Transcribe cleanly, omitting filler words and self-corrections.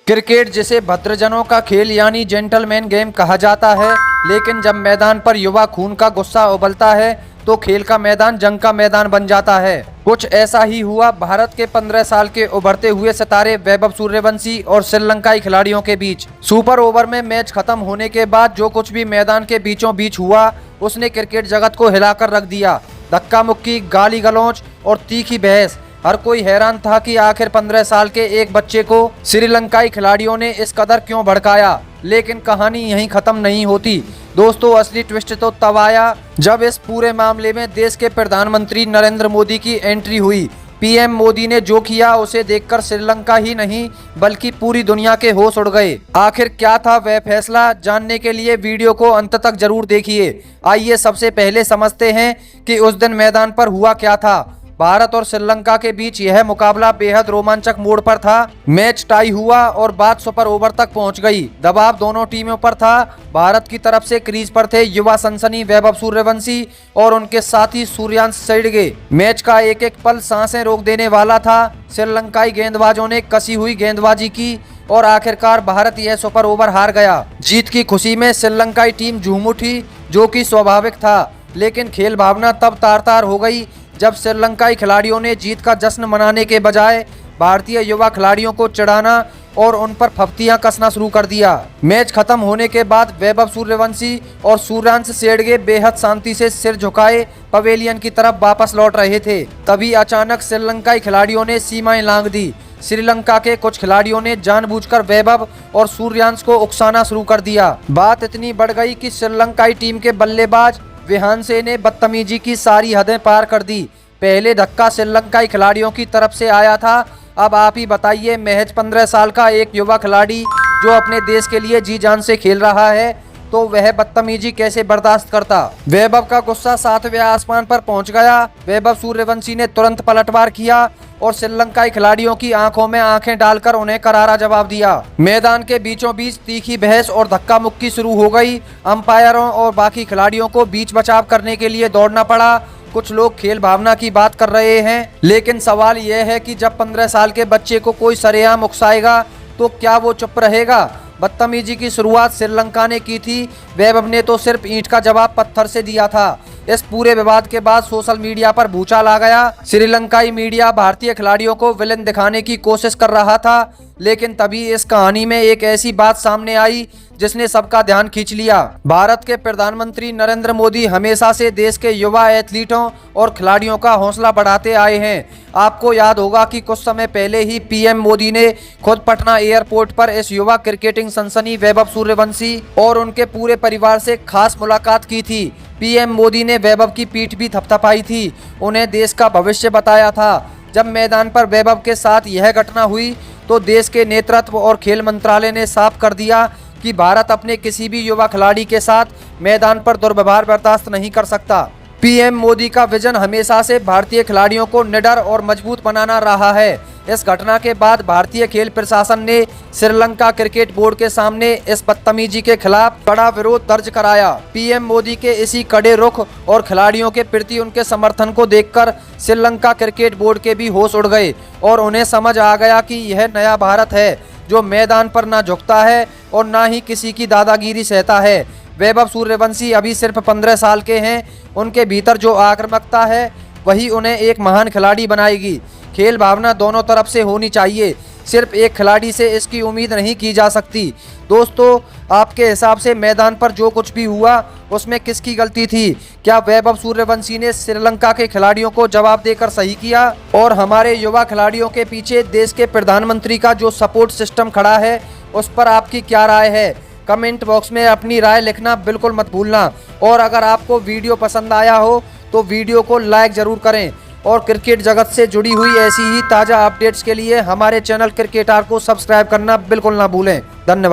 Cricket जिसे भद्रजनों का खेल यानी जेंटलमैन गेम कहा जाता है, लेकिन जब मैदान पर युवा खून का गुस्सा उबलता है तो खेल का मैदान जंग का मैदान बन जाता है। कुछ ऐसा ही हुआ भारत के 15 साल के उभरते हुए सितारे वैभव सूर्यवंशी और श्रीलंकाई खिलाड़ियों के बीच। सुपर ओवर में मैच खत्म होने के बाद जो कुछ भी मैदान के बीचों बीच हुआ उसने क्रिकेट जगत को हिलाकर रख दिया। धक्का मुक्की, गाली गलौज और तीखी बहस। हर कोई हैरान था कि आखिर 15 साल के एक बच्चे को श्रीलंकाई खिलाड़ियों ने इस कदर क्यों भड़काया। लेकिन कहानी यहीं खत्म नहीं होती दोस्तों, असली ट्विस्ट तो तब आया जब इस पूरे मामले में देश के प्रधानमंत्री नरेंद्र मोदी की एंट्री हुई। पीएम मोदी ने जो किया उसे देखकर श्रीलंका ही नहीं बल्कि पूरी दुनिया के होश उड़ गए। आखिर क्या था वह फैसला, जानने के लिए वीडियो को अंत तक जरूर देखिए। आइए सबसे पहले समझते हैं कि उस दिन मैदान पर हुआ क्या था। भारत और श्रीलंका के बीच यह मुकाबला बेहद रोमांचक मोड़ पर था। मैच टाई हुआ और बात सुपर ओवर तक पहुंच गई। दबाव दोनों टीमों पर था। भारत की तरफ से क्रीज पर थे युवा सनसनी वैभव सूर्यवंशी और उनके साथी सूर्यांश सेड़गे। मैच का एक एक पल सांसें रोक देने वाला था। श्रीलंकाई गेंदबाजों ने कसी हुई गेंदबाजी की और आखिरकार भारत यह सुपर ओवर हार गया। जीत की खुशी में श्रीलंकाई टीम झूम उठी, जो कि स्वाभाविक था, लेकिन खेल भावना तब तार तार हो गई जब श्रीलंकाई खिलाड़ियों ने जीत का जश्न मनाने के बजाय भारतीय युवा खिलाड़ियों को चिढ़ाना और उन पर फप्तियां कसना शुरू कर दिया। मैच खत्म होने के बाद वैभव सूर्यवंशी और सूर्यांश सेड़गे बेहद शांति से सिर झुकाए पवेलियन की तरफ वापस लौट रहे थे। तभी अचानक श्रीलंकाई खिलाड़ियों ने सीमाएं लांघ दी। श्रीलंका के कुछ खिलाड़ियों ने जानबूझकर वैभव और सूर्यांश को उकसाना शुरू कर दिया। बात इतनी बढ़ गई कि श्रीलंकाई टीम के बल्लेबाज विहांसे ने बदतमीजी की सारी हदें पार कर दी। पहले धक्का श्रीलंकाई खिलाड़ियों की तरफ से आया था। अब आप ही बताइए, महज 15 साल का एक युवा खिलाड़ी जो अपने देश के लिए जी जान से खेल रहा है, तो वह बदतमीजी कैसे बर्दाश्त करता। वैभव का गुस्सा 7वें आसमान पर पहुंच गया। वैभव सूर्यवंशी ने तुरंत पलटवार किया और श्रीलंकाई खिलाड़ियों की आंखों में आंखें डालकर उन्हें करारा जवाब दिया। मैदान के बीचों बीच तीखी बहस और धक्का मुक्की शुरू हो गई। अंपायरों और बाकी खिलाड़ियों को बीच बचाव करने के लिए दौड़ना पड़ा। कुछ लोग खेल भावना की बात कर रहे हैं, लेकिन सवाल यह है कि जब 15 साल के बच्चे को कोई सरेआम उकसाएगा तो क्या वो चुप रहेगा। बदतमीजी की शुरुआत श्रीलंका ने की थी। वैभव ने तो सिर्फ ईंट का जवाब पत्थर से दिया था। इस पूरे विवाद के बाद सोशल मीडिया पर भूचाल आ गया। श्रीलंकाई मीडिया भारतीय खिलाड़ियों को विलेन दिखाने की कोशिश कर रहा था, लेकिन तभी इस कहानी में एक ऐसी बात सामने आई जिसने सबका ध्यान खींच लिया। भारत के प्रधानमंत्री नरेंद्र मोदी हमेशा से देश के युवा एथलीटों और खिलाड़ियों का हौसला बढ़ाते आए हैं। आपको याद होगा कि कुछ समय पहले ही पीएम मोदी ने खुद पटना एयरपोर्ट पर इस युवा क्रिकेटिंग सनसनी वैभव सूर्यवंशी और उनके पूरे परिवार से खास मुलाकात की थी। पीएम मोदी ने वैभव की पीठ भी थपथपाई थी, उन्हें देश का भविष्य बताया था। जब मैदान पर वैभव के साथ यह घटना हुई तो देश के नेतृत्व और खेल मंत्रालय ने साफ कर दिया कि भारत अपने किसी भी युवा खिलाड़ी के साथ मैदान पर दुर्व्यवहार बर्दाश्त नहीं कर सकता। पीएम मोदी का विजन हमेशा से भारतीय खिलाड़ियों को निडर और मजबूत बनाना रहा है। इस घटना के बाद भारतीय खेल प्रशासन ने श्रीलंका क्रिकेट बोर्ड के सामने इस बदतमीजी के खिलाफ कड़ा विरोध दर्ज कराया। पीएम मोदी के इसी कड़े रुख और खिलाड़ियों के प्रति उनके समर्थन को देखकर श्रीलंका क्रिकेट बोर्ड के भी होश उड़ गए और उन्हें समझ आ गया कि यह नया भारत है जो मैदान पर ना झुकता है और ना ही किसी की दादागिरी सहता है। वैभव सूर्यवंशी अभी सिर्फ 15 साल के हैं। उनके भीतर जो आक्रामकता है वही उन्हें एक महान खिलाड़ी बनाएगी। खेल भावना दोनों तरफ से होनी चाहिए, सिर्फ एक खिलाड़ी से इसकी उम्मीद नहीं की जा सकती। दोस्तों, आपके हिसाब से मैदान पर जो कुछ भी हुआ उसमें किसकी गलती थी? क्या वैभव सूर्यवंशी ने श्रीलंका के खिलाड़ियों को जवाब देकर सही किया? और हमारे युवा खिलाड़ियों के पीछे देश के प्रधानमंत्री का जो सपोर्ट सिस्टम खड़ा है उस पर आपकी क्या राय है? कमेंट बॉक्स में अपनी राय लिखना बिल्कुल मत भूलना। और अगर आपको वीडियो पसंद आया हो तो वीडियो को लाइक ज़रूर करें और क्रिकेट जगत से जुड़ी हुई ऐसी ही ताज़ा अपडेट्स के लिए हमारे चैनल क्रिकेटार को सब्सक्राइब करना बिल्कुल ना भूलें। धन्यवाद।